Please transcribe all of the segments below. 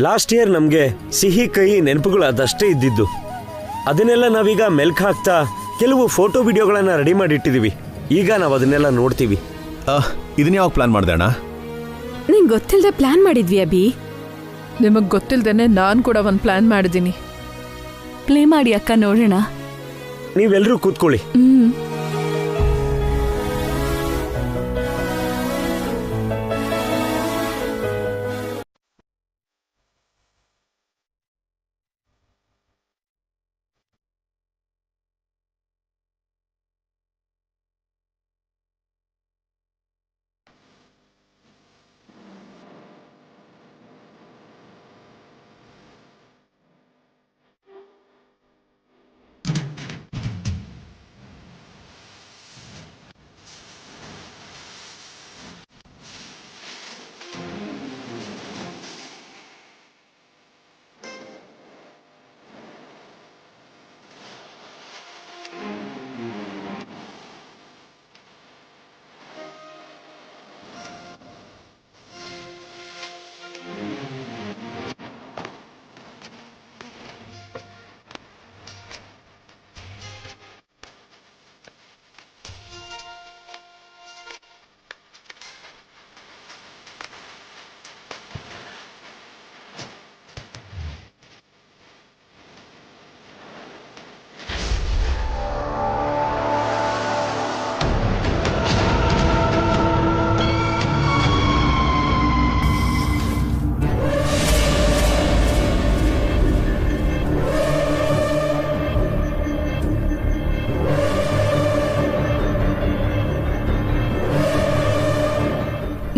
Last year ನಮಗೆ ಸಿಹಿ ಕಹಿ ನೆನಪುಗಳು ಅದಷ್ಟೇ ಇದ್ದಿದ್ದು. ಅದನ್ನೆಲ್ಲ ನಾವೀಗ ಮೆಲ್ಕ್ ಹಾಕ್ತಾ ಕೆಲವು ಫೋಟೋ ವಿಡಿಯೋಗಳನ್ನ ರೆಡಿ ಮಾಡಿಟ್ಟಿದೀವಿ. ಈಗ ನಾವು ಅದನ್ನೆಲ್ಲ ನೋಡ್ತೀವಿ. ಇದನ್ನ ಯಾವಾಗ ಪ್ಲಾನ್ ಮಾಡ್ದೆ ಅಣ್ಣ? ನಿಂಗೆ ಗೊತ್ತಿಲ್ಲದೆ ಪ್ಲಾನ್ ಮಾಡಿದ್ವಿ ಅಭಿ. ನಿಮಗೆ ಗೊತ್ತಿಲ್ದೇನೆ ನಾನು ಕೂಡ ಒಂದು ಪ್ಲಾನ್ ಮಾಡಿದ್ದೀನಿ. ಪ್ಲೇ ಮಾಡಿ ಅಕ್ಕ, ನೋಡೋಣ. ನೀವೆಲ್ಲರೂ ಕೂತ್ಕೊಳ್ಳಿ.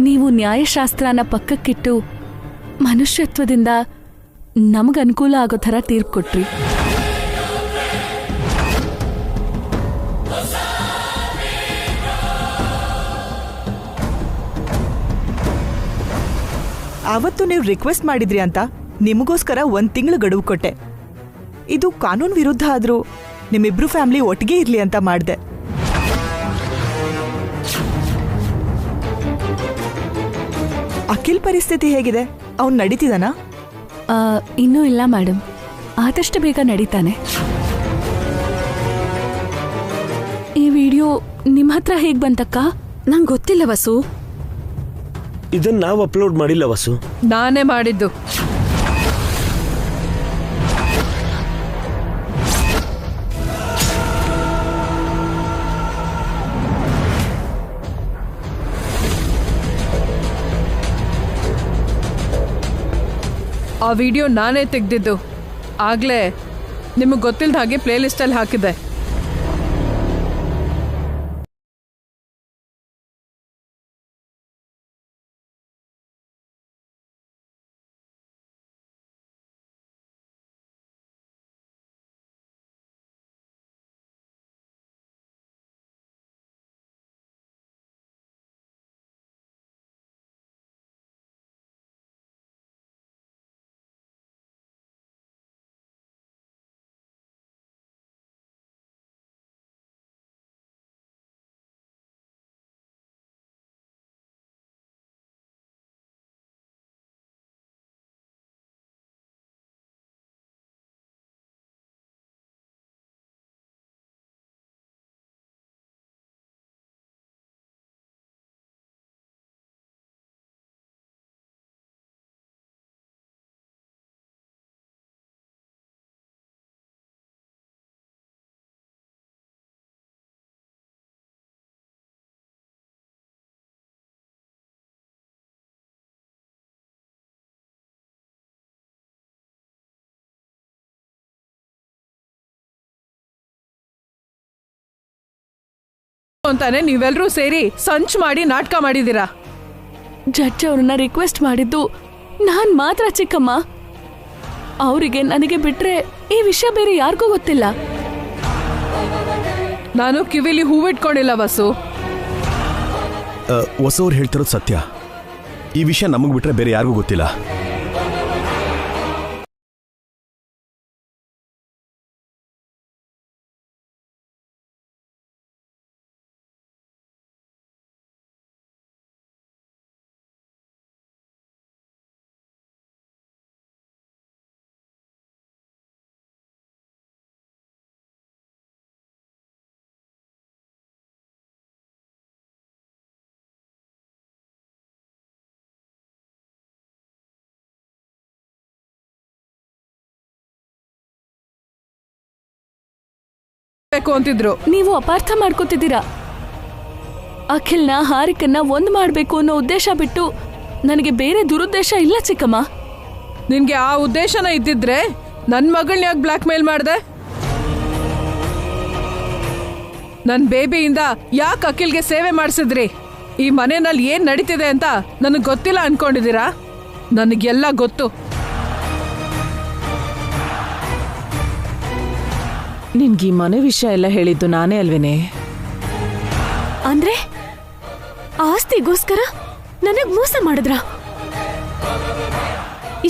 ನೀವು ನ್ಯಾಯಶಾಸ್ತ್ರನ ಪಕ್ಕಕ್ಕಿಟ್ಟು ಮನುಷ್ಯತ್ವದಿಂದ ನಮಗನುಕೂಲ ಆಗೋ ಥರ ತೀರ್ಪು ಕೊಟ್ರಿ. ಆವತ್ತು ನೀವು ರಿಕ್ವೆಸ್ಟ್ ಮಾಡಿದ್ರಿ ಅಂತ ನಿಮಗೋಸ್ಕರ 1 ತಿಂಗಳು ಗಡುವು ಕೊಟ್ಟೆ. ಇದು ಕಾನೂನು ವಿರುದ್ಧ ಆದ್ರೂ ನಿಮ್ಮಿಬ್ರು ಫ್ಯಾಮಿಲಿ ಒಟ್ಟಿಗೆ ಇರ್ಲಿ ಅಂತ ಮಾಡಿದೆ. ಅಖಿಲ್ ಪರಿಸ್ಥಿತಿ ಹೇಗಿದೆ? ಅವ್ನು ನಡೀತಿದಾನಾ? ಇನ್ನೂ ಇಲ್ಲ ಮೇಡಮ್, ಆದಷ್ಟು ಬೇಗ ನಡೀತಾನೆ. ಈ ವಿಡಿಯೋ ನಿಮ್ಮ ಹತ್ರ ಹೇಗೆ ಬಂತಕ್ಕ? ನಂಗೆ ಗೊತ್ತಿಲ್ಲ ವಸು. ಇದನ್ನ ನಾವು ಅಪ್ಲೋಡ್ ಮಾಡಿಲ್ಲ ವಸು, ನಾನೇ ಮಾಡಿದ್ದು. ಆ ವಿಡಿಯೋ ನಾನೇ ತೆಗೆದಿದ್ದು. ಆಗ್ಲೇ ನಿಮಗೆ ಗೊತ್ತಿಲ್ಲದ ಹಾಗೆ ಪ್ಲೇ ಲಿಸ್ಟಲ್ಲಿ ಹಾಕಿದ್ದೆ. ಅಂತಾನೆ ನೀವೆಲ್ಲರೂ ಸೇರಿ ಸಂಚು ಮಾಡಿ ನಾಟಕ ಮಾಡಿದ್ದೀರಾ. ಜಡ್ಜ್ ಅವ್ರನ್ನ ರಿಕ್ವೆಸ್ಟ್ ಮಾಡಿದ್ದು ನಾನ್ ಮಾತ್ರ ಚಿಕ್ಕಮ್ಮ. ಅವರಿಗೆ ನನಗೆ ಬಿಟ್ರೆ ಈ ವಿಷಯ ಬೇರೆ ಯಾರಿಗೂ ಗೊತ್ತಿಲ್ಲ. ನಾನು ಕಿವಿಲಿ ಹೂವಿಟ್ಕೊಂಡಿಲ್ಲ ವಸು. ಹೊಸವ್ರು ಹೇಳ್ತಿರೋದು ಸತ್ಯ. ಈ ವಿಷಯ ನಮಗೆ ಬಿಟ್ರೆ ಬೇರೆ ಯಾರಿಗೂ ಗೊತ್ತಿಲ್ಲ. ಮಾಡ್ಬೇಕು ಅಂತಿದ್ರು. ನೀವು ಅಪಾರ್ಥ ಮಾಡ್ಕೋತಿದ್ದೀರಾ. ಅಖಿಲ್ನ ಹಾರಿಕನ್ನ ಒಂದ್ ಮಾಡ್ಬೇಕು ಅನ್ನೋ ಉದ್ದೇಶ ಬಿಟ್ಟು ನನಗೆ ಬೇರೆ ದುರುದ್ದೇಶ ಇಲ್ಲ ಚಿಕ್ಕಮ್ಮ. ನಿನ್ಗೆ ಆ ಉದ್ದೇಶನ ಇದ್ದಿದ್ರೆ ನನ್ ಮಗಳನ್ನ ಯಾಕೆ ಬ್ಲಾಕ್ ಮೇಲ್ ಮಾಡ್ದೆ? ನನ್ ಬೇಬಿಯಿಂದ ಯಾಕೆ ಅಖಿಲ್ಗೆ ಸೇವೆ ಮಾಡಿಸಿದ್ರಿ? ಈ ಮನೆಯಲ್ಲಿ ಏನ್ ನಡೀತಿದೆ ಅಂತ ನನಗ್ ಗೊತ್ತಿಲ್ಲ ಅನ್ಕೊಂಡಿದ್ದೀರಾ? ನನಗೆಲ್ಲ ಗೊತ್ತು. ನಿನ್ಗೆ ಈ ಮನೆ ವಿಷಯ ಎಲ್ಲ ಹೇಳಿದ್ದು ನಾನೇ ಅಲ್ವೇನೆ? ಅಂದ್ರೆ ಆಸ್ತಿಗೋಸ್ಕರ ನನಗ್ ಮೋಸ ಮಾಡಿದ್ರ?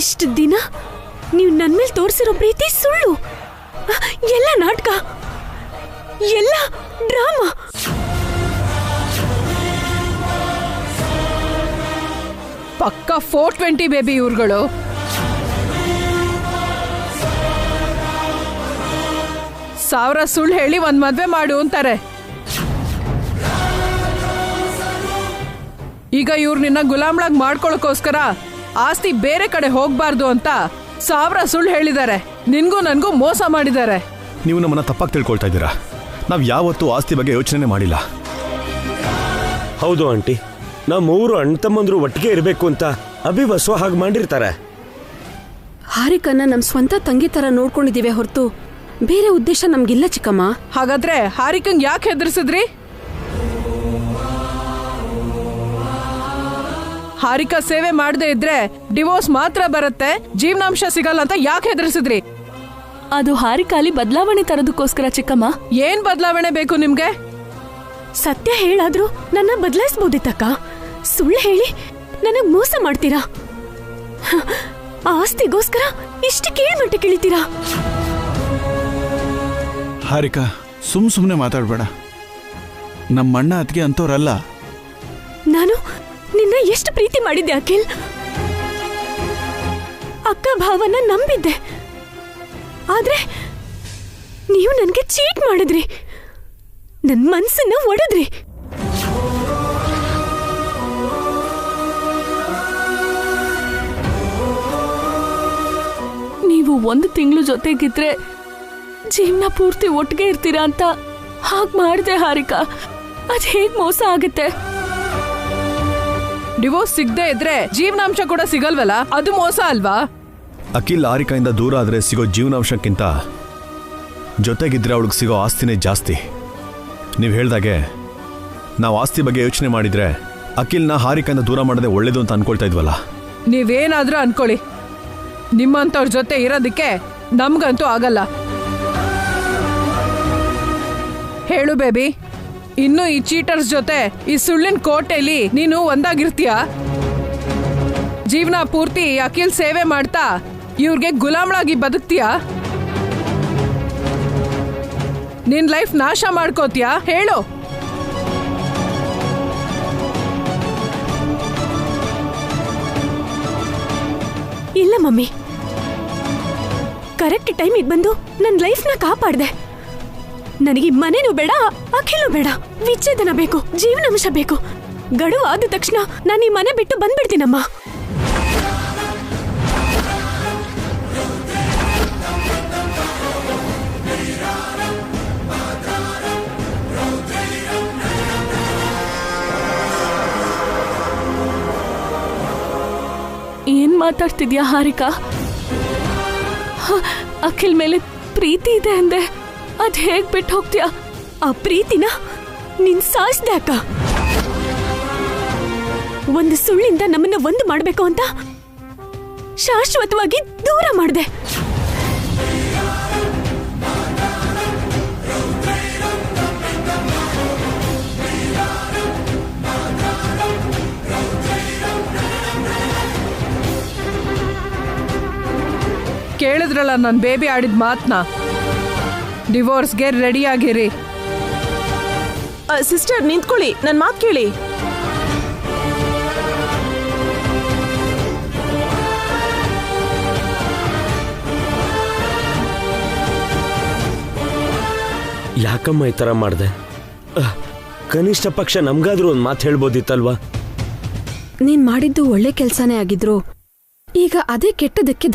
ಇಷ್ಟು ದಿನ ನೀವು ನನ್ ಮೇಲೆ ತೋರಿಸಿರೋ ಪ್ರೀತಿ ಸುಳ್ಳು, ಎಲ್ಲ ನಾಟಕ, ಎಲ್ಲ ಡ್ರಾಮಾ. ಪಕ್ಕ 420 ಬೇಬಿ ಇವ್ರುಗಳು. ಸಾವಿರ ಸುಳ್ಳು ಹೇಳಿ ಒಂದ್ ಮದ್ವೆ ಮಾಡು ಅಂತಾರೆ. ಈಗ ಇವ್ರು ನಿನ್ನ ಗುಲಾಮ್ಳಾಗ್ ಮಾಡ್ಕೊಳಕೋಸ್ಕರ ಆಸ್ತಿ ಬೇರೆ ಕಡೆ ಹೋಗ್ಬಾರ್ದು ಅಂತ ಸಾವಿರ ಸುಳ್ಳು ಹೇಳಿದ್ದಾರೆ. ನಿನ್ಗೂ ನನ್ಗೂ ಮೋಸ ಮಾಡಿದ್ದಾರೆ. ನೀವು ನಮ್ಮನ್ನ ತಪ್ಪಾಗಿ ತಿಳ್ಕೊಳ್ತಾ ಇದ್ದೀರಾ. ನಾವು ಯಾವತ್ತೂ ಆಸ್ತಿ ಬಗ್ಗೆ ಯೋಚನೆ ಮಾಡಿಲ್ಲ. ಹೌದು ಆಂಟಿ, ನಾವು 3 ಅಣ್ಣ ತಮ್ಮಂದ್ರು ಒಟ್ಟಿಗೆ ಇರಬೇಕು ಅಂತ ಅಭಿವಸ್ವ ಹಾಗೆ ಮಾಡಿರ್ತಾರೆ. ಹಾರಿಕನ್ನ ನಮ್ ಸ್ವಂತ ತಂಗಿ ತರ ನೋಡ್ಕೊಂಡಿದೀವಿ ಹೊರತು ಬೇರೆ ಉದ್ದೇಶ ನಮ್ಗಿಲ್ಲ ಚಿಕ್ಕಮ್ಮ. ಹಾಗಾದ್ರೆ ಹಾರಿಕಂಗ್ ಯಾಕೆ ಹೆದರ್ಸಿದ್ರಿ? ಹಾರಿಕಾ ಸೇವೆ ಮಾಡದೆ ಇದ್ರೆ ಡಿವೋರ್ಸ್ ಮಾತ್ರ ಬರುತ್ತೆ, ಜೀವನಾಂಶ ಸಿಗಲ್ಲ ಅಂತ ಯಾಕೆ ಹೆದರ್ಸಿದ್ರಿ? ಅದು ಹಾರಿಕಾಲಿ ಬದಲಾವಣೆ ತರೋದಕ್ಕೋಸ್ಕರ ಚಿಕ್ಕಮ್ಮ. ಏನ್ ಬದಲಾವಣೆ ಬೇಕು ನಿಮ್ಗೆ? ಸತ್ಯ ಹೇಳಾದ್ರೂ ನನ್ನ ಬದಲಾಯಿಸಬಹುದಿತ್ತಕ್ಕ. ಸುಳ್ಳು ಹೇಳಿ ನನಗ್ ಮೋಸ ಮಾಡ್ತೀರಾ? ಆಸ್ತಿಗೋಸ್ಕರ ಇಷ್ಟು ಕೀಳ್ಮಟ್ಟ ಕಿಳಿತೀರಾ? ಹಾರಿಕಾ, ಸುಮ್ಮನೆ ಮಾತಾಡ್ಬೇಡ. ನಮ್ಮ ಅಣ್ಣ ಅತ್ತಿಗೆ ಅಂತವ್ರಲ್ಲ. ನಾನು ನಿನ್ನ ಎಷ್ಟು ಪ್ರೀತಿ ಮಾಡಿದ್ದೆ ಅಖಿಲ್. ಅಕ್ಕ ಭಾವನ ನಂಬಿದ್ದೆ. ಆದ್ರೆ ನೀವು ನನ್ಗೆ ಚೀಟ್ ಮಾಡಿದ್ರಿ, ನನ್ ಮನ್ಸನ್ನ ಒಡೆದ್ರಿ. ನೀವು 1 ತಿಂಗಳು ಜೊತೆಗಿದ್ರೆ ಜೀವನ ಪೂರ್ತಿ ಒಟ್ಟಿಗೆ ಇರ್ತೀರಾ ಅಂತ ಹಾಗೆ ಮಾಡಿದೆ ಹಾರಿಕಾ. ಅದ್ ಹೇಗ್ ಮೋಸ ಆಗುತ್ತೆ? ಡಿವೋರ್ಸ್ ಸಿಗದೆ ಇದ್ರೆ ಜೀವನಾಂಶ ಕೂಡ ಸಿಗಲ್ವಲ್ಲ, ಅದು ಮೋಸ ಅಲ್ವಾ? ಅಖಿಲ್ ಹಾರಿಕಾಯಿಂದ ದೂರ ಆದ್ರೆ ಸಿಗೋ ಜೀವನಾಂಶಕ್ಕಿಂತ ಜೊತೆಗಿದ್ರೆ ಅವಳಿಗೆ ಸಿಗೋ ಆಸ್ತಿನೇ ಜಾಸ್ತಿ. ನೀವು ಹೇಳ್ದಾಗೆ ನಾವು ಆಸ್ತಿ ಬಗ್ಗೆ ಯೋಚನೆ ಮಾಡಿದ್ರೆ ಅಖಿಲ್ನ ಹಾರಿಕಾಯಿಂದ ದೂರ ಮಾಡೋದೇ ಒಳ್ಳೇದು ಅಂತ ಅನ್ಕೊಳ್ತಾ ಇದ್ವಲ್ಲ. ನೀವೇನಾದ್ರೂ ಅನ್ಕೊಳ್ಳಿ, ನಿಮ್ಮಂತವ್ರ ಜೊತೆ ಇರೋದಕ್ಕೆ ನಮ್ಗಂತೂ ಆಗಲ್ಲ. ಹೇಳು ಬೇಬಿ, ಇನ್ನು ಈ ಚೀಟರ್ಸ್ ಜೊತೆ ಈ ಸುಳ್ಳಿನ ಕೋಟೆಯಲ್ಲಿ ನೀನು ಒಂದಾಗಿರ್ತೀಯ? ಜೀವನ ಪೂರ್ತಿ ಅಖಿಲ್ ಸೇವೆ ಮಾಡ್ತಾ ಇವ್ರಿಗೆ ಗುಲಾಮ್ಳಾಗಿ ಬದುಕ್ತೀಯಾ? ನಿನ್ ಲೈಫ್ ನಾಶ ಮಾಡ್ಕೋತೀಯಾ? ಹೇಳು. ಇಲ್ಲ ಮಮ್ಮಿ, ಕರೆಕ್ಟ್ ಟೈಮಿಗೆ ಬಂದು ನನ್ನ ಲೈಫ್ನ ಕಾಪಾಡ್ದೆ. ನನಗೆ ಮನೆನೂ ಬೇಡ, ಅಖಿಲೂ ಬೇಡ, ವಿಚ್ಛೇದನ ಬೇಕು, ಜೀವನಾಂಶ ಬೇಕು. ಗಡುವು ಆದ ತಕ್ಷಣ ನಾನು ಈ ಮನೆ ಬಿಟ್ಟು ಬಂದ್ಬಿಡ್ತೀನಮ್ಮ. ಏನ್ ಮಾತಾಡ್ತಿದ್ಯಾ ಹಾರಿಕಾ? ಅಖಿಲ್ ಮೇಲೆ ಪ್ರೀತಿ ಇದೆ ಅಂದೆ, ಅದ್ ಹೇಗ್ ಬಿಟ್ಟು ಹೋಗ್ತೀಯಾ? ಆ ಪ್ರೀತಿನ ನಿನ್ ಸಾಯಿಸ್ದೆ ಅಕ್ಕ. ಒಂದು ಸುಳ್ಳಿಂದ ನಮ್ಮನ್ನ ಒಂದು ಮಾಡ್ಬೇಕು ಅಂತ ಶಾಶ್ವತವಾಗಿ ದೂರ ಮಾಡ್ದೆ. ಕೇಳಿದ್ರಲ್ಲ ನನ್ ಬೇಬಿ ಆಡಿದ ಮಾತ್ನ. ಡಿವೋರ್ಸ್ಗೆ ರೆಡಿ ಆಗಿರಿ. ಸಿಸ್ಟರ್ ನಿಂತ್ಕೊಳ್ಳಿ, ನನ್ನ ಮಾತು ಕೇಳಿ. ಯಾಕಮ್ಮ ಈ ಥರ ಮಾಡಿದೆ? ಕನಿಷ್ಠ ಪಕ್ಷ ನಮ್ಗಾದ್ರೂ ಒಂದು ಮಾತು ಹೇಳ್ಬೋದಿತ್ತಲ್ವಾ? ನೀನ್ ಮಾಡಿದ್ದು ಒಳ್ಳೆ ಕೆಲ್ಸನೇ ಆಗಿದ್ರು ಈಗ ಅದೇ ಕೆಟ್ಟದಕ್ಕೆ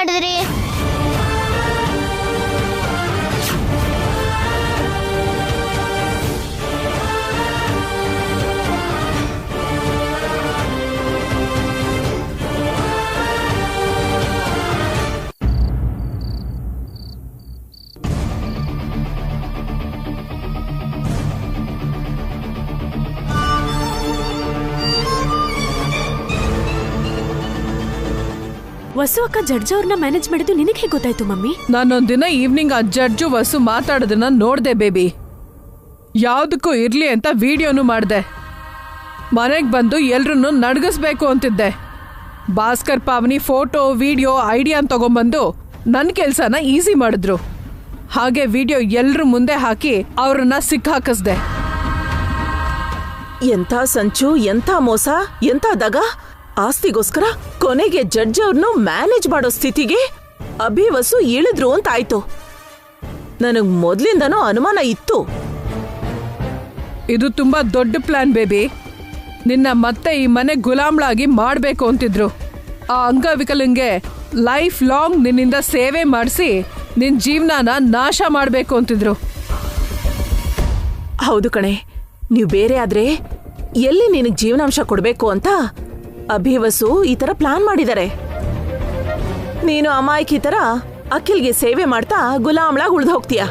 ಕಡಿದ್ರಿ? ವಸು ಅಕ್ಕ ಜಡ್ಜ್ ಅವ್ರನ್ನ ಮ್ಯಾನೇಜ್ ಮಾಡಿದ್ದು ನಿನಗೆ ಹೇಗೆ ಗೊತ್ತಾಯ್ತು ಮಮ್ಮಿ? ನಾನೊಂದಿನ ಈವ್ನಿಂಗ್ ಆ ಜಡ್ಜು ವಸು ಮಾತಾಡೋದನ್ನ ನೋಡ್ದೆ ಬೇಬಿ. ಯಾವ್ದಕ್ಕೂ ಇರ್ಲಿ ಅಂತ ವಿಡಿಯೋನು ಮಾಡ್ದೆ. ಮನೆಗೆ ಬಂದು ಎಲ್ರನ್ನೂ ನಡ್ಗಿಸ್ಬೇಕು ಅಂತಿದ್ದೆ. ಭಾಸ್ಕರ್ ಪಾವನಿ ಫೋಟೋ ವಿಡಿಯೋ ಐಡಿಯಾನ್ ತಗೊಂಬಂದು ನನ್ನ ಕೆಲಸನ ಈಸಿ ಮಾಡಿದ್ರು. ಹಾಗೆ ವಿಡಿಯೋ ಎಲ್ರ ಮುಂದೆ ಹಾಕಿ ಅವ್ರನ್ನ ಸಿಕ್ಕಾಕಿಸ್ದೆ. ಎಂಥ ಸಂಚು, ಎಂಥ ಮೋಸ, ಎಂಥ ದಗ. ಆಸ್ತಿಗೋಸ್ಕರ ಕೊನೆಗೆ ಜಡ್ಜ್ ಅವ್ರನ್ನು ಮ್ಯಾನೇಜ್ ಮಾಡೋ ಸ್ಥಿತಿಗೆ ಅಭಿವಸು ಇಳಿದ್ರು ಅಂತ ಆಯ್ತು. ನನಗ್ ಮೊದ್ಲಿಂದನೂ ಅನುಮಾನ ಇತ್ತು. ಇದು ತುಂಬಾ ದೊಡ್ಡ ಪ್ಲಾನ್ ಬೇಬಿ. ನಿನ್ನ ಮತ್ತೆ ಈ ಮನೆ ಗುಲಾಮ್ಳಾಗಿ ಮಾಡ್ಬೇಕು ಅಂತಿದ್ರು. ಆ ಅಂಗವಿಕಲಂಗೆ ಲೈಫ್ ಲಾಂಗ್ ನಿನ್ನಿಂದ ಸೇವೆ ಮಾಡಿಸಿ ನಿನ್ ಜೀವನನ ನಾಶ ಮಾಡ್ಬೇಕು ಅಂತಿದ್ರು. ಹೌದು ಕಣೆ, ನೀವು ಬೇರೆ ಆದ್ರೆ ಎಲ್ಲಿ ನಿನಗ್ ಜೀವನಾಂಶ ಕೊಡ್ಬೇಕು ಅಂತ ಅಭಿವಸು ಈ ತರ ಪ್ಲಾನ್ ಮಾಡಿದ್ದಾರೆ. ನೀನು ಅಮಾಯಕಿ ತರ ಅಖಿಲ್ಗೆ ಸೇವೆ ಮಾಡ್ತಾ ಗುಲಾಮ್ಳಾಗ್ ಉಳ್ದು ಹೋಗ್ತೀಯ.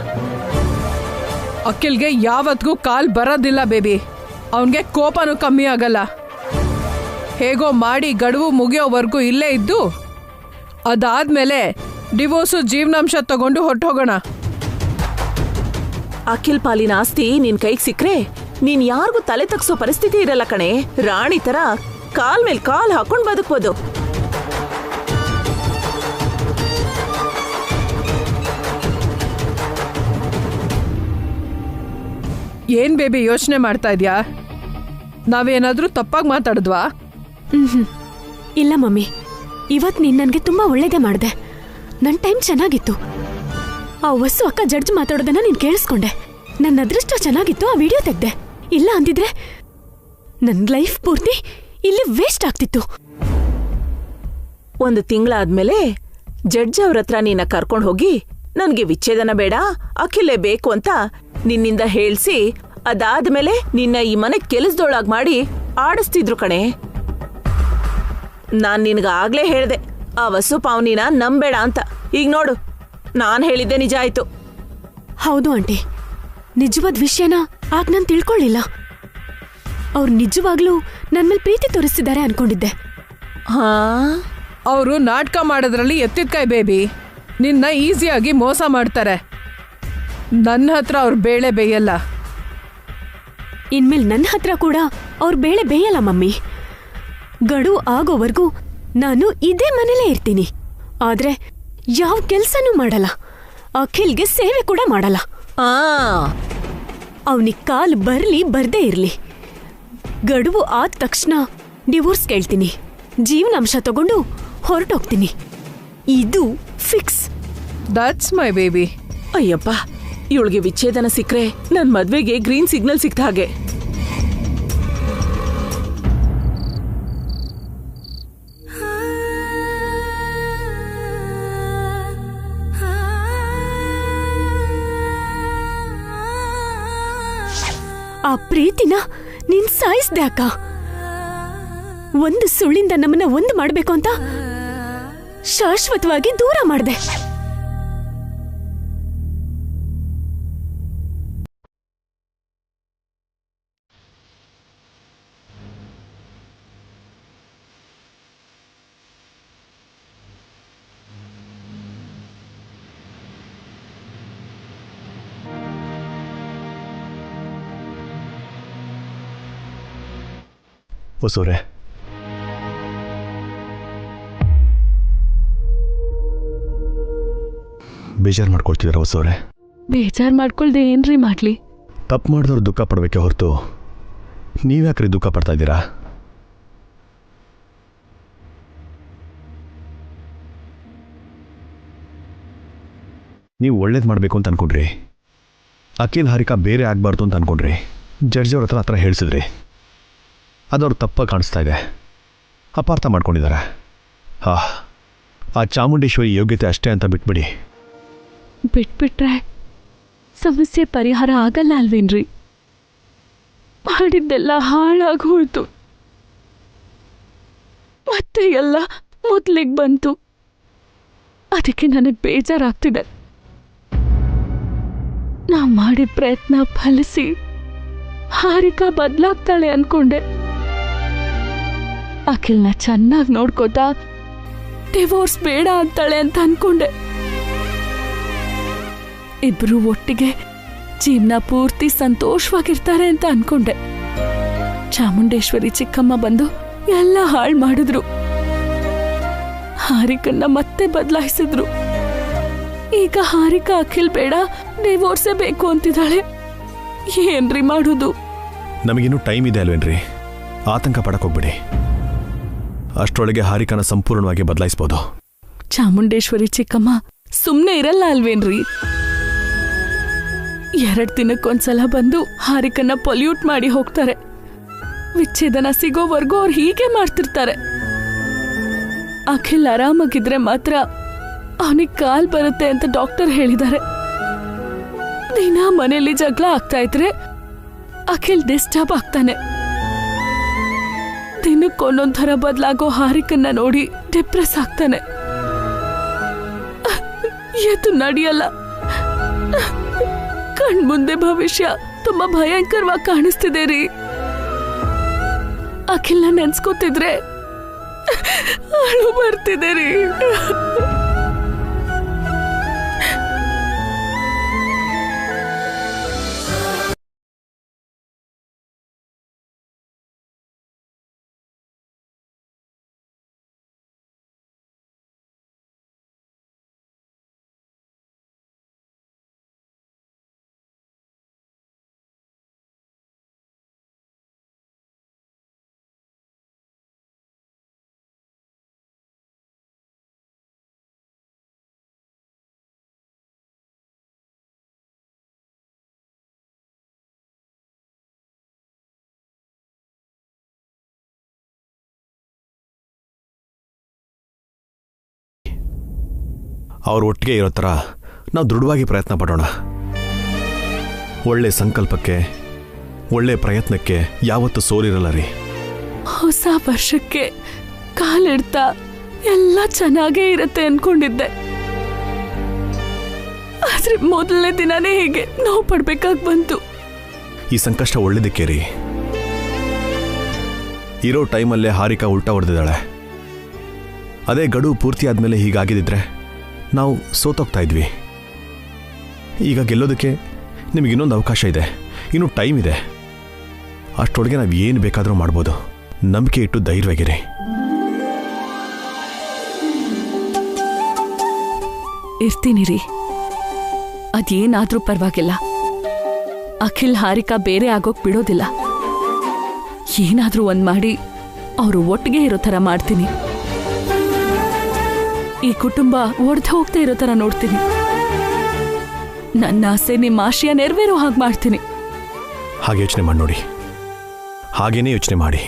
ಅಖಿಲ್ಗೆ ಯಾವತ್ಗೂ ಕಾಲ್ ಬರೋದಿಲ್ಲ ಬೇಬಿ. ಅವನ್ಗೆ ಕೋಪನೂ ಕಮ್ಮಿ ಆಗಲ್ಲ. ಹೇಗೋ ಮಾಡಿ ಗಡುವು ಮುಗಿಯೋವರೆಗೂ ಇಲ್ಲೇ ಇದ್ದು ಅದಾದ್ಮೇಲೆ ಡಿವೋರ್ಸು ಜೀವನಾಂಶ ತಗೊಂಡು ಹೊರಟೋಗೋಣ. ಅಖಿಲ್ ಪಾಲಿನ ಆಸ್ತಿ ನಿನ್ ಕೈಗೆ ಸಿಕ್ರೆ ನೀನ್ ಯಾರಿಗೂ ತಲೆ ತಗ್ಸೋ ಪರಿಸ್ಥಿತಿ ಇರಲ್ಲ ಕಣೆ. ರಾಣಿ ತರ ಕಾಲ್ ಮೇಲ್ ಕಾಲ್ ಹಾಕೊಂಡ್ ಬದುಕ್ಬೋದು. ಏನ್ ಬೇಬಿ ಯೋಚನೆ ಮಾಡ್ತಾ ಇದ್ಯಾ? ನಾವೇನಾದ್ರೂ ತಪ್ಪಾಗಿ ಮಾತಾಡಿದ್ವಾ? ಇಲ್ಲ ಮಮ್ಮಿ, ಇವತ್ ನೀನ್ ನನ್ಗೆ ತುಂಬಾ ಒಳ್ಳೇದೇ ಮಾಡ್ದೆ. ನನ್ ಟೈಮ್ ಚೆನ್ನಾಗಿತ್ತು. ಆ ವಸು ಅಕ್ಕ ಜಡ್ಜ್ ಮಾತಾಡೋದನ್ನ ನೀನ್ ಕೇಳಿಸ್ಕೊಂಡೆ. ನನ್ನ ಅದೃಷ್ಟ ಚೆನ್ನಾಗಿತ್ತು, ಆ ವಿಡಿಯೋ ತೆಗ್ದೆ. ಇಲ್ಲ ಅಂದಿದ್ರೆ ನನ್ ಲೈಫ್ ಪೂರ್ತಿ ಇಲ್ಲಿ ವೇಸ್ಟ್ ಆಗ್ತಿತ್ತು. ಒಂದು ತಿಂಗಳಾದ್ಮೇಲೆ ಜಡ್ಜ್ ಅವ್ರ ಹತ್ರ ನೀನ ಕರ್ಕೊಂಡು ಹೋಗಿ ನನ್ಗೆ ವಿಚ್ಛೇದನ ಬೇಡ, ಅಖಿಲೇ ಬೇಕು ಅಂತ ನಿನ್ನಿಂದ ಹೇಳ್ಸಿ ಅದಾದ್ಮೇಲೆ ನಿನ್ನ ಈ ಮನೆ ಕೆಲಸದೊಳಗ್ ಮಾಡಿ ಆಡಿಸ್ತಿದ್ರು ಕಣೆ. ನಾನ್ ನಿನ್ಗಾಗ್ಲೇ ಹೇಳ್ದೆ ಆ ವಸು ಪಾವನಿನ ನಂಬೇಡ ಅಂತ. ಈಗ ನೋಡು, ನಾನ್ ಹೇಳಿದ್ದೆ ನಿಜ ಆಯ್ತು. ಹೌದು ಆಂಟಿ, ನಿಜವಾದ ವಿಷಯನ ಆಗ ನಾನು ತಿಳ್ಕೊಳ್ಳಿಲ್ಲ. ಅವ್ರು ನಿಜವಾಗ್ಲೂ ನನ್ ಮೇಲೆ ಪ್ರೀತಿ ತೋರಿಸ್ತಿದ್ದಾರೆ ಅನ್ಕೊಂಡಿದ್ದೆ. ಹಾ, ಅವರು ನಾಟಕ ಮಾಡೋದ್ರಲ್ಲಿ ಎತ್ತಿದ್ಕಾಯ್ ಬೇಬಿ. ನಿನ್ನ ಈಸಿಯಾಗಿ ಮೋಸ ಮಾಡ್ತಾರೆ. ನನ್ನ ಹತ್ರ ಅವ್ರ ಬೇಳೆ ಬೇಯಲ್ಲ. ಇನ್ಮೇಲೆ ನನ್ನ ಹತ್ರ ಕೂಡ ಅವ್ರ ಬೇಳೆ ಬೇಯಲ್ಲ ಮಮ್ಮಿ. ಗಡುವು ಆಗೋವರೆಗೂ ನಾನು ಇದೇ ಮನೇಲೇ ಇರ್ತೀನಿ. ಆದ್ರೆ ಯಾವ ಕೆಲ್ಸನೂ ಮಾಡಲ್ಲ. ಅಖಿಲ್ಗೆ ಸೇವೆ ಕೂಡ ಮಾಡಲ್ಲ. ಅವನಿಗೆ ಕಾಲ್ ಬರ್ಲಿ ಬರ್ದೇ ಇರ್ಲಿ, ಗಡುವು ಆದ ತಕ್ಷಣ ಡಿವೋರ್ಸ್ ಕೇಳ್ತೀನಿ. ಜೀವನಾಂಶ ತಗೊಂಡು ಹೊರಟೋಗ್ತೀನಿ. ಇದು fix. That's my baby. Ayyappa, ಇವಳಿಗೆ ವಿಚ್ಛೇದನ ಸಿಕ್ರೆ ನನ್ ಮದ್ವೆಗೆ ಗ್ರೀನ್ ಸಿಗ್ನಲ್ ಸಿಕ್ತ ಹಾಗೆ. ಆ ಪ್ರೀತಿನ ನೀನ್ ಸಾಯಿಸ್ದೆ ಅಕ್ಕ. ಒಂದು ಸುಳ್ಳಿಂದ ನಮ್ಮನ್ನ ಒಂದು ಮಾಡ್ಬೇಕು ಅಂತ ಶಾಶ್ವತವಾಗಿ ದೂರ ಮಾಡ್ದೆ. ಹೊಸೋರೆ, ಬೇಜಾರು ಮಾಡ್ಕೊಳ್ತಿದಾರ ಹೊಸೋರೆ? ಬೇಜಾರು ಮಾಡ್ಕೊಳ್ದೆ ಏನ್ರಿ ಮಾಡ್ಲಿ? ತಪ್ಪು ಮಾಡಿದವ್ರು ದುಃಖ ಪಡ್ಬೇಕೆ ಹೊರತು ನೀವ್ಯಾಕ್ರಿ ದುಃಖ ಪಡ್ತಾ ಇದ್ದೀರಾ? ನೀವು ಒಳ್ಳೇದು ಮಾಡಬೇಕು ಅಂತ ಅನ್ಕೊಂಡ್ರಿ. ಅಖಿಲ್ ಹಾರಿಕಾ ಬೇರೆ ಆಗಬಾರ್ದು ಅಂತ ಅನ್ಕೊಂಡ್ರಿ. ಜಡ್ಜ್ ಅವ್ರ ಹತ್ರ ಹೇಳಿಸಿದ್ರಿ. ಅದವ್ರು ತಪ್ಪಾಗಿ ಕಾಣಿಸ್ತಾ ಇದೆ. ಅಪಾರ್ಥ ಮಾಡ್ಕೊಂಡಿದ್ದಾರೆ. ಆ ಚಾಮುಂಡೇಶ್ವರಿ ಯೋಗ್ಯತೆ ಅಷ್ಟೇ ಅಂತ ಬಿಟ್ಬಿಡಿ. ಬಿಟ್ಬಿಟ್ರೆ ಸಮಸ್ಯೆ ಪರಿಹಾರ ಆಗಲ್ಲ ಅಲ್ವೇನ್ರಿ? ಮಾಡಿದ್ದೆಲ್ಲ ಹಾಳಾಗಿ ಹೋಯ್ತು, ಮತ್ತೆ ಎಲ್ಲ ಮೊದಲಿಗೆ ಬಂತು. ಅದಕ್ಕೆ ನನಗೆ ಬೇಜಾರಾಗ್ತಿದೆ. ನಾವು ಮಾಡಿದ ಪ್ರಯತ್ನ ಫಲಿಸಿ ಹಾರಿಕಾ ಬದಲಾಗ್ತಾಳೆ ಅನ್ಕೊಂಡೆ. ಅಖಿಲ್ನ ಚೆನ್ನಾಗಿ ನೋಡ್ಕೋತಾ ಡಿವೋರ್ಸ್ ಬೇಡ ಅಂತಾಳೆ ಅಂತ ಅನ್ಕೊಂಡೆ. ಇಬ್ರು ಒಟ್ಟಿಗೆ ಜೀವನ ಪೂರ್ತಿ ಸಂತೋಷವಾಗಿರ್ತಾರೆ ಅಂತ ಅನ್ಕೊಂಡೆ. ಚಾಮುಂಡೇಶ್ವರಿ ಚಿಕ್ಕಮ್ಮ ಬಂದು ಎಲ್ಲ ಹಾಳು ಮಾಡಿದ್ರು. ಹಾರಿಕನ್ನ ಮತ್ತೆ ಬದಲಾಯಿಸಿದ್ರು. ಈಗ ಹಾರಿಕಾ ಅಖಿಲ್ ಬೇಡ, ಡಿವೋರ್ಸೇ ಬೇಕು ಅಂತಿದ್ದಾಳೆ. ಏನ್ರಿ ಮಾಡೋದು? ನಮಗಿನ್ನೂ ಟೈಮ್ ಇದೆ ಅಲ್ವೇನ್ರಿ? ಆತಂಕ ಪಡಕೋಗ್ಬಿಡಿ. ಅಷ್ಟರೊಳಗೆ ಹಾರಿಕಾನ ಸಂಪೂರ್ಣವಾಗಿ ಬದಲಾಯಿಸ್ಬೋದು. ಚಾಮುಂಡೇಶ್ವರಿ ಚಿಕ್ಕಮ್ಮ ಸುಮ್ನೆ ಇರಲ್ಲ ಅಲ್ವೇನ್ರಿ? 2 ದಿನಕ್ಕೊಂದ್ಸಲ ಬಂದು ಹಾರಿಕನ್ನ ಪೊಲ್ಯೂಟ್ ಮಾಡಿ ಹೋಗ್ತಾರೆ. ವಿಚ್ಛೇದನ ಸಿಗೋವರೆಗೂ ಅವ್ರು ಹೀಗೆ ಮಾಡ್ತಿರ್ತಾರೆ. ಅಖಿಲ್ ಆರಾಮಾಗಿದ್ರೆ ಮಾತ್ರ ಅವನಿಗೆ ಕಾಲ್ ಬರುತ್ತೆ ಅಂತ ಡಾಕ್ಟರ್ ಹೇಳಿದ್ದಾರೆ. ದಿನ ಮನೆಯಲ್ಲಿ ಜಗಳ ಆಗ್ತಾ ಇದ್ರೆ ಅಖಿಲ್ ಡಿಸ್ಟರ್ಬ್ ಆಗ್ತಾನೆ. ದಿನಕ್ಕೊಂದೊಂದ್ ಥರ ಬದಲಾಗೋ ಹಾರಿಕನ್ನ ನೋಡಿ ಡಿಪ್ರೆಸ್ ಆಗ್ತಾನೆ. ಎದ್ದು ನಡೆಯಲ್ಲ. ಕಣ್ಮುಂದೆ ಭವಿಷ್ಯ ತುಂಬಾ ಭಯಂಕರವಾಗಿ ಕಾಣಿಸ್ತಿದೆ ರೀ. ಅಖಿಲ್ನ ನೆನ್ಸ್ಕೊತಿದ್ರೆ ಅಳು ಬರ್ತಿದೆ ರೀ. ಅವ್ರ ಒಟ್ಟಿಗೆ ಇರೋ ಥರ ನಾವು ದೃಢವಾಗಿ ಪ್ರಯತ್ನ ಪಡೋಣ. ಒಳ್ಳೆ ಸಂಕಲ್ಪಕ್ಕೆ, ಒಳ್ಳೆ ಪ್ರಯತ್ನಕ್ಕೆ ಯಾವತ್ತೂ ಸೋಲಿರಲ್ಲ ರೀ. ಹೊಸ ವರ್ಷಕ್ಕೆ ಕಾಲಿಡ್ತಾ ಎಲ್ಲ ಚೆನ್ನಾಗೇ ಇರತ್ತೆ ಅನ್ಕೊಂಡಿದ್ದೆ. ಆದ್ರೆ ಮೊದಲನೇ ದಿನನೇ ಹೀಗೆ ನೋವು ಪಡ್ಬೇಕಾಗಿ ಬಂತು. ಈ ಸಂಕಷ್ಟ ಒಳ್ಳೇದಕ್ಕೆ ರೀ. ಇರೋ ಟೈಮಲ್ಲೇ ಹಾರಿಕಾ ಉಲ್ಟಾ ಹೊಡೆದಿದ್ದಾಳೆ. ಅದೇ ಗಡುವು ಪೂರ್ತಿ ಆದಮೇಲೆ ಹೀಗಾಗಿದ್ದಿದ್ರೆ ನಾವು ಸೋತೋಗ್ತಾ ಇದ್ವಿ. ಈಗ ಗೆಲ್ಲೋದಕ್ಕೆ ನಿಮಗೆ ಇನ್ನೊಂದು ಅವಕಾಶ ಇದೆ, ಇನ್ನೂ ಟೈಮ್ ಇದೆ. ಅಷ್ಟರೊಳಗೆ ನಾವು ಏನು ಬೇಕಾದರೂ ಮಾಡ್ಬೋದು. ನಂಬಿಕೆ ಇಟ್ಟು ಧೈರ್ಯವಾಗಿರಿ. ಇರ್ತೀನಿ ರೀ. ಅದೇನಾದ್ರೂ ಪರವಾಗಿಲ್ಲ. ಅಖಿಲ್ ಹಾರಿಕಾ ಬೇರೆ ಆಗೋಕ್ ಬಿಡೋದಿಲ್ಲ. ಏನಾದ್ರೂ ಒಂದ್ ಮಾಡಿ ಅವರು ಒಟ್ಟಿಗೆ ಇರೋ ಥರ ಮಾಡ್ತೀನಿ. ಈ ಕುಟುಂಬ ಒಡೆದು ಹೋಗ್ತಾ ಇರೋ ಥರ ನೋಡ್ತೀನಿ. ನನ್ನ ಆಸೆ ನಿಮ್ಮ ಆಶಯ ನೆರವೇರೋ ಹಾಗೆ ಮಾಡ್ತೀನಿ. ಹಾಗೆ ಯೋಚನೆ ಮಾಡಿ ನೋಡಿ. ಹಾಗೇನೇ ಯೋಚನೆ ಮಾಡಿ.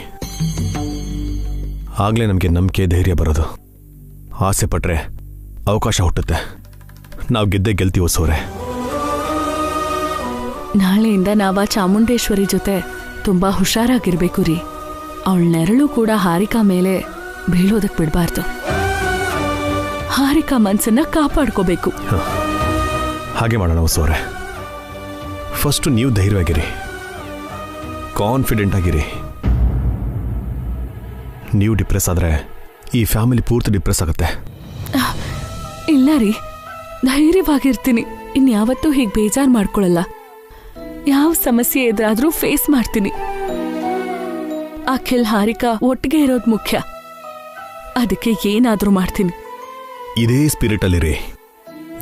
ಆಗಲೇ ನಮಗೆ ನಂಬಿಕೆ, ಧೈರ್ಯ ಬರೋದು. ಆಸೆ ಪಟ್ಟರೆ ಅವಕಾಶ ಹುಟ್ಟುತ್ತೆ. ನಾವು ಗೆಲ್ತೀವೋ ಸೋರೆ. ನಾಳೆಯಿಂದ ನಾವ ಚಾಮುಂಡೇಶ್ವರಿ ಜೊತೆ ತುಂಬಾ ಹುಷಾರಾಗಿರ್ಬೇಕು ರೀ. ಅವಳ ನೆರಳು ಕೂಡ ಹಾರಿಕಾ ಮೇಲೆ ಬೀಳೋದಕ್ಕೆ ಬಿಡಬಾರ್ದು. ಹಾರಿಕಾ ಮನ್ಸನ್ನ ಕಾಪಾಡ್ಕೋಬೇಕು. ಹಾಗೆ ಮಾಡೋಣ ಸೋರೆ. ಫಸ್ಟು ನೀವು ಧೈರ್ಯವಾಗಿರಿ, ಕಾನ್ಫಿಡೆಂಟ್ ಆಗಿರಿ. ನೀವು ಡಿಪ್ರೆಸ್ ಆದರೆ ಈ ಫ್ಯಾಮಿಲಿ ಪೂರ್ತಿ ಡಿಪ್ರೆಸ್ ಆಗುತ್ತೆ. ಇಲ್ಲ ರೀ, ಧೈರ್ಯವಾಗಿರ್ತೀನಿ. ಇನ್ಯಾವತ್ತೂ ಹೀಗೆ ಬೇಜಾರು ಮಾಡ್ಕೊಳ್ಳಲ್ಲ. ಯಾವ ಸಮಸ್ಯೆ ಎದುರಾದ್ರೂ ಫೇಸ್ ಮಾಡ್ತೀನಿ. ಅಖಿಲ್ ಹಾರಿಕಾ ಒಟ್ಟಿಗೆ ಇರೋದು ಮುಖ್ಯ. ಅದಕ್ಕೆ ಏನಾದ್ರೂ ಮಾಡ್ತೀನಿ. ಇದೇ ಸ್ಪಿರಿಟಲ್ಲಿರಿ.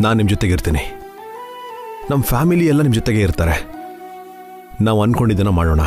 ನಾನು ನಿಮ್ಮ ಜೊತೆಗೆ ಇರ್ತೀನಿ. ನಮ್ಮ ಫ್ಯಾಮಿಲಿ ಎಲ್ಲ ನಿಮ್ಮ ಜೊತೆಗೆ ಇರ್ತಾರೆ. ನಾವು ಅನ್ಕೊಂಡಿದ್ದನ್ನ ಮಾಡೋಣ.